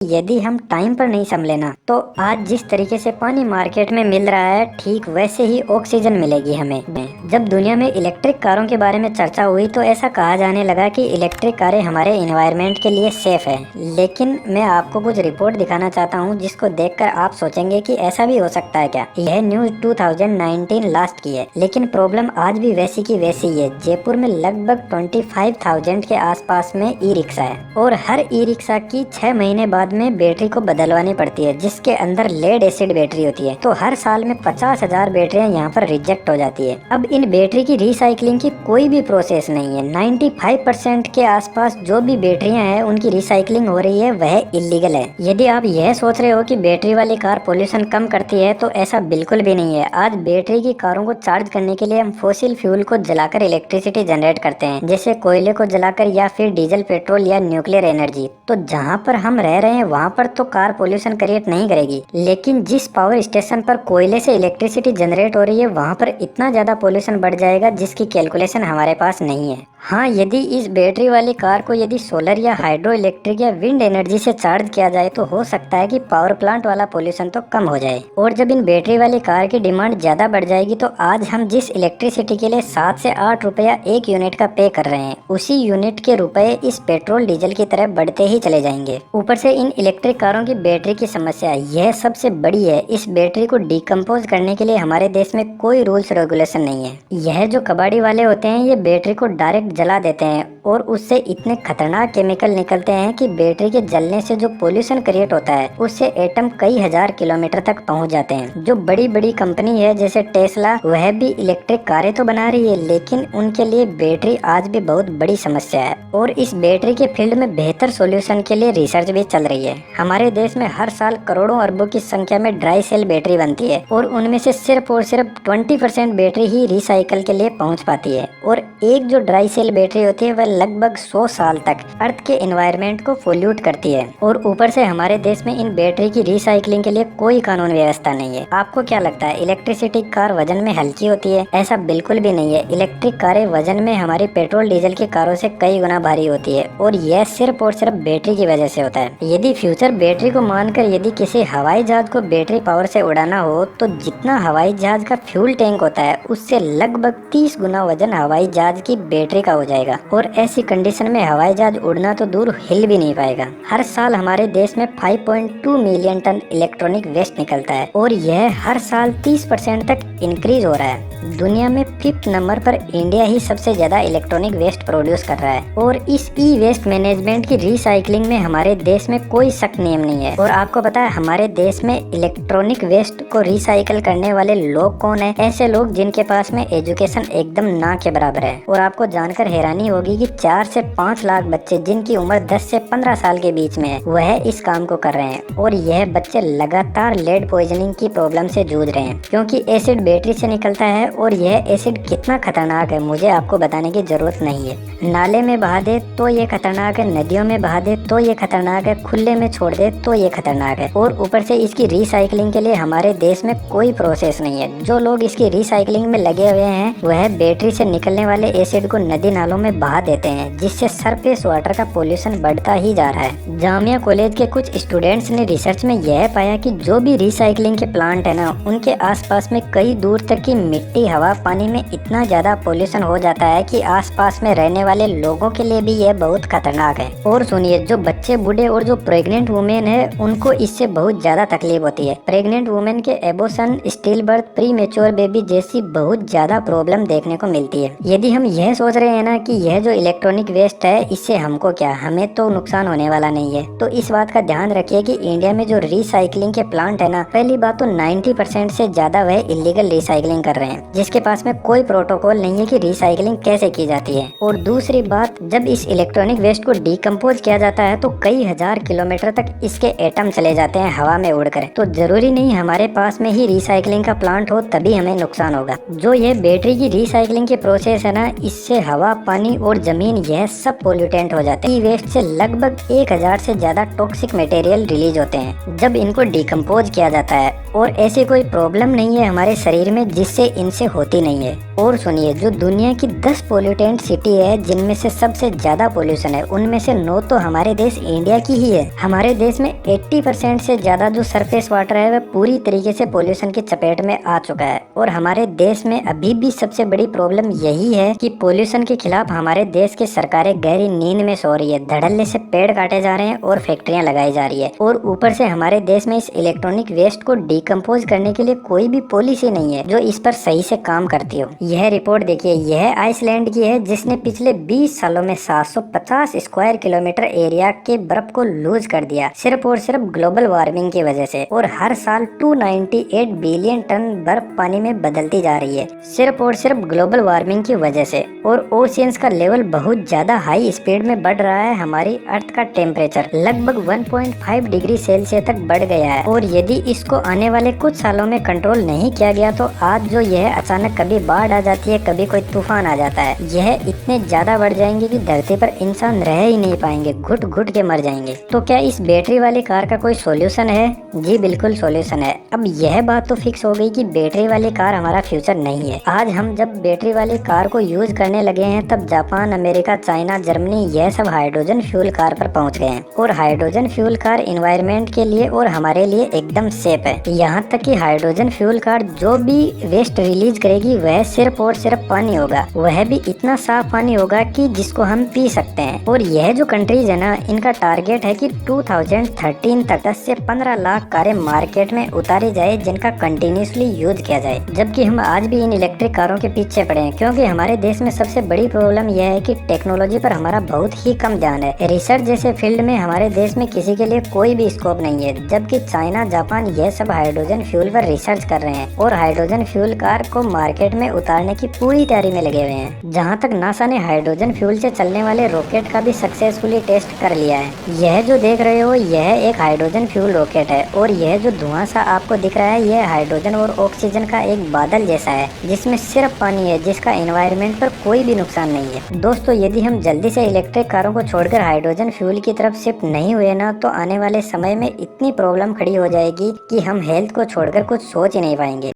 यदि हम टाइम पर नहीं संभले ना तो आज जिस तरीके से पानी मार्केट में मिल रहा है ठीक वैसे ही ऑक्सीजन मिलेगी हमें। जब दुनिया में इलेक्ट्रिक कारों के बारे में चर्चा हुई तो ऐसा कहा जाने लगा कि इलेक्ट्रिक कारें हमारे एनवायरनमेंट के लिए सेफ है। लेकिन मैं आपको कुछ रिपोर्ट दिखाना चाहता हूं जिसको देखकर आप सोचेंगे कि ऐसा भी हो सकता है क्या। यह न्यूज 2019 लास्ट की है, लेकिन प्रॉब्लम आज भी वैसी की वैसी है। जयपुर में लगभग 25,000 के आसपास में ई रिक्शा है और हर ई रिक्शा की 6 महीने बाद में बैटरी को बदलवानी पड़ती है, जिसके अंदर लेड एसिड बैटरी होती है। तो हर साल में 50,000 बैटरियां यहाँ पर रिजेक्ट हो जाती है। अब इन बैटरी की रिसाइकलिंग की कोई भी प्रोसेस नहीं है। 95% के आसपास जो भी बैटरियां हैं उनकी रिसाइकलिंग हो रही है, वह इलीगल है। यदि आप यह सोच रहे हो कि बैटरी वाली कार पोल्यूशन कम करती है तो ऐसा बिल्कुल भी नहीं है। आज बैटरी की कारों को चार्ज करने के लिए हम फोसिल फ्यूल को जलाकर इलेक्ट्रिसिटी जनरेट करते हैं, जैसे कोयले को जलाकर या फिर डीजल, पेट्रोल या न्यूक्लियर एनर्जी। तो जहाँ पर हम रह रहे हैं वहाँ पर तो कार पोल्यूशन क्रिएट नहीं करेगी, लेकिन जिस पावर स्टेशन पर कोयले से इलेक्ट्रिसिटी जनरेट हो रही है वहाँ पर इतना ज्यादा पोल्यूशन बढ़ जाएगा जिसकी कैलकुलेशन हमारे पास नहीं है। हाँ, यदि इस बैटरी वाली कार को यदि सोलर या हाइड्रो इलेक्ट्रिक या विंड एनर्जी से चार्ज किया जाए तो हो सकता है कि पावर प्लांट वाला पोल्यूशन तो कम हो जाए। और जब इन बैटरी वाली कार की डिमांड ज्यादा बढ़ जाएगी तो आज हम जिस इलेक्ट्रिसिटी के लिए 7 से 8 रुपया एक यूनिट का पे कर रहे हैं, उसी यूनिट के रुपए इस पेट्रोल डीजल की तरह बढ़ते ही चले जाएंगे। ऊपर से इन इलेक्ट्रिक कारों की बैटरी की समस्या यह सबसे बड़ी है। इस बैटरी को डिकम्पोज करने के लिए हमारे देश में कोई रूल्स रेगुलेशन नहीं है। यह जो कबाड़ी वाले होते हैं ये बैटरी को डायरेक्ट जला देते हैं और उससे इतने खतरनाक केमिकल निकलते हैं कि बैटरी के जलने से जो पोल्यूशन क्रिएट होता है उससे एटम कई हजार किलोमीटर तक पहुंच जाते हैं। जो बड़ी बड़ी कंपनी है जैसे टेस्ला, वह भी इलेक्ट्रिक कारें तो बना रही है, लेकिन उनके लिए बैटरी आज भी बहुत बड़ी समस्या है और इस बैटरी के फील्ड में बेहतर सोल्यूशन के लिए रिसर्च भी चल रही है। हमारे देश में हर साल करोड़ों अरबों की संख्या में ड्राई सेल बैटरी बनती है और उनमें से सिर्फ और सिर्फ 20% बैटरी ही रिसाइकल के लिए पहुंच पाती है। और एक जो ड्राई सेल बैटरी होती है वह लगभग 100 साल तक अर्थ के एनवायरनमेंट को पोल्यूट करती है। और ऊपर से हमारे देश में इन बैटरी की रिसाइकलिंग के लिए कोई कानून व्यवस्था नहीं है। आपको क्या लगता है इलेक्ट्रिसिटी कार वजन में हल्की होती है? ऐसा बिल्कुल भी नहीं है। इलेक्ट्रिक कारें वजन में हमारी पेट्रोल डीजल की कारों से कई गुना भारी होती है और यह सिर्फ और सिर्फ बैटरी की वजह से होता है। यदि फ्यूचर बैटरी को मानकर यदि किसी हवाई जहाज को बैटरी पावर से उड़ाना हो तो जितना हवाई जहाज का फ्यूल टैंक होता है उससे लगभग 30 गुना वजन हवाई जहाज की बैटरी का हो जाएगा। और ऐसी कंडीशन में हवाई जहाज उड़ना तो दूर हिल भी नहीं पाएगा। हर साल हमारे देश में 5.2 मिलियन टन इलेक्ट्रॉनिक वेस्ट निकलता है और यह हर साल 30% तक इंक्रीज हो रहा है। दुनिया में 5th नंबर पर इंडिया ही सबसे ज्यादा इलेक्ट्रॉनिक वेस्ट प्रोड्यूस कर रहा है और इस ई वेस्ट मैनेजमेंट की रिसाइकलिंग में हमारे देश में कोई सख्त नियम नहीं है। और आपको पता है हमारे देश में इलेक्ट्रॉनिक वेस्ट को रिसाइकल करने वाले लोग कौन है? ऐसे लोग जिनके पास में एजुकेशन एकदम ना के बराबर है। और आपको जानकर हैरानी होगी कि 4 से 5 लाख बच्चे जिनकी उम्र 10 से 15 साल के बीच में है वह इस काम को कर रहे हैं और यह बच्चे लगातार लेड पॉइजनिंग की प्रॉब्लम से जूझ रहे हैं, क्योंकि एसिड बैटरी से निकलता है और यह एसिड कितना खतरनाक है मुझे आपको बताने की जरूरत नहीं है। नाले में बहा दे तो ये खतरनाक है, नदियों में बहा दे तो ये खतरनाक है, खुले में छोड़ दे तो ये खतरनाक है। और ऊपर से इसकी रिसाइकलिंग के लिए हमारे देश में कोई प्रोसेस नहीं है। जो लोग इसकी रिसाइकलिंग में लगे हुए हैं वह बैटरी से निकलने वाले एसिड को नदी नालों में बहा देते हैं, जिससे सरफेस वाटर का पोल्यूशन बढ़ता ही जा रहा है। जामिया कॉलेज के कुछ स्टूडेंट्स ने रिसर्च में यह पाया कि जो भी रिसाइकलिंग के प्लांट है ना उनके आसपास में कई दूर तक की मिट्टी, हवा, पानी में इतना ज्यादा पोल्यूशन हो जाता है कि आसपास में रहने वाले लोगों के लिए भी यह बहुत खतरनाक है। और सुनिए, जो बच्चे, बूढ़े और जो प्रेग्नेंट वुमेन है उनको इससे बहुत ज्यादा तकलीफ होती है। प्रेग्नेंट वुमेन के abortion, still birth, pre mature baby जैसी बहुत ज्यादा प्रॉब्लम देखने को मिलती है। यदि हम यह सोच रहे हैं ना कि यह जो इलेक्ट्रॉनिक वेस्ट है इससे हमको क्या, हमें तो नुकसान होने वाला नहीं है, तो इस बात का ध्यान रखिए कि इंडिया में जो रिसाइकलिंग के प्लांट है ना, पहली बात तो 90% से ज्यादा वह इलीगल रिसाइकलिंग कर रहे हैं, जिसके पास में कोई प्रोटोकॉल नहीं है कि रिसाइकलिंग कैसे की जाती है। और दूसरी बात, जब इस इलेक्ट्रॉनिक वेस्ट को डिकम्पोज किया जाता है तो कई हजार किलोमीटर तक इसके एटम चले जाते हैं हवा में उड़कर। तो जरूरी नहीं हमारे पास में ही रिसाइकलिंग का प्लांट हो तभी हमें नुकसान होगा। जो ये बैटरी की रिसाइकलिंग के प्रोसेस है ना, इससे हवा हवा, पानी और जमीन यह सब पोल्यूटेंट हो जाते हैं। ई वेस्ट से लगभग 1000 से ज्यादा टॉक्सिक मटेरियल रिलीज होते हैं जब इनको डिकम्पोज किया जाता है, और ऐसी कोई प्रॉब्लम नहीं है हमारे शरीर में जिससे इनसे होती नहीं है। और सुनिए, जो दुनिया की 10 पोल्यूटेंट सिटी है जिनमें से सबसे ज्यादा पोल्यूशन है, उनमें से 9 तो हमारे देश इंडिया की ही है। हमारे देश में 80% से ज्यादा जो सरफेस वाटर है वह पूरी तरीके से पोल्यूशन की चपेट में आ चुका है। और हमारे देश में अभी भी सबसे बड़ी प्रॉब्लम यही है कि पोल्यूशन के खिलाफ हमारे देश की सरकारें गहरी नींद में सो रही है। धड़ल्ले से पेड़ काटे जा रहे हैं और फैक्ट्रियां लगाई जा रही है, और ऊपर से हमारे देश में इस इलेक्ट्रॉनिक वेस्ट को डिकम्पोज करने के लिए कोई भी पॉलिसी नहीं है जो इस पर सही से काम करती हो। यह रिपोर्ट देखिए, यह आइसलैंड की है जिसने पिछले 20 सालों में 750 स्क्वायर किलोमीटर एरिया के बर्फ को लूज कर दिया, सिर्फ और सिर्फ ग्लोबल वार्मिंग की वजह से। और हर साल 298 बिलियन टन बर्फ पानी में बदलती जा रही है, सिर्फ और सिर्फ ग्लोबल वार्मिंग की वजह से। और ओशियंस का लेवल बहुत ज्यादा हाई स्पीड में बढ़ रहा है। हमारी अर्थ का टेम्परेचर लगभग 1.5 डिग्री सेल्सियस तक बढ़ गया है, और यदि इसको आने वाले कुछ सालों में कंट्रोल नहीं किया गया तो आज जो यह अचानक कभी बाढ़ आ जाती है, कभी कोई तूफान आ जाता है, यह इतने ज्यादा बढ़ जाएंगे कि धरती पर इंसान रह ही नहीं पाएंगे, घुट घुट के मर जाएंगे। तो क्या इस बैटरी वाली कार का कोई सॉल्यूशन है? जी बिल्कुल सॉल्यूशन है। अब यह बात तो फिक्स हो गई कि बैटरी वाली कार हमारा फ्यूचर नहीं है। आज हम जब बैटरी वाली कार को यूज करने लगे हैं, तब जापान, अमेरिका, चाइना, जर्मनी यह सब हाइड्रोजन फ्यूल कार पर पहुंच गए हैं। और हाइड्रोजन फ्यूल कार एनवायरनमेंट के लिए और हमारे लिए एकदम सेफ है। यहाँ तक कि हाइड्रोजन फ्यूल कार जो भी वेस्ट रिलीज करेगी वह सिर्फ और सिर्फ पानी होगा, वह भी इतना साफ पानी होगा कि जिसको हम पी सकते हैं। और यह जो कंट्रीज है ना, इनका टारगेट है कि 2013 तक 10 से 15 लाख कारें मार्केट में उतारी जाए जिनका कंटिन्यूसली यूज किया जाए। जबकि हम आज भी इन इलेक्ट्रिक कारों के पीछे पड़े हैं, क्योंकि हमारे देश में सबसे बड़ी प्रॉब्लम यह है कि टेक्नोलॉजी पर हमारा बहुत ही कम ध्यान है। रिसर्च जैसे फील्ड में हमारे देश में किसी के लिए कोई भी स्कोप नहीं है, जबकि चाइना, जापान यह सब हाइड्रोजन फ्यूल पर रिसर्च कर रहे हैं और हाइड्रोजन फ्यूल कार को मार्केट में उतारने की पूरी तैयारी में लगे हुए हैं। जहां तक नासा ने हाइड्रोजन फ्यूल से चलने वाले रॉकेट का भी सक्सेसफुली टेस्ट कर लिया है। यह जो देख रहे हो यह एक हाइड्रोजन फ्यूल रॉकेट है, और यह जो धुआं सा आपको दिख रहा है यह हाइड्रोजन और ऑक्सीजन का एक बादल जैसा है जिसमें सिर्फ पानी है, जिसका एनवायरनमेंट पर कोई भी नुकसान नहीं है। दोस्तों, यदि हम जल्दी से इलेक्ट्रिक कारों को छोड़कर हाइड्रोजन फ्यूल की तरफ शिफ्ट नहीं हुए ना, तो आने वाले समय में इतनी प्रॉब्लम खड़ी हो जाएगी कि हम हेल्थ को छोड़कर कुछ सोच ही नहीं पाएंगे।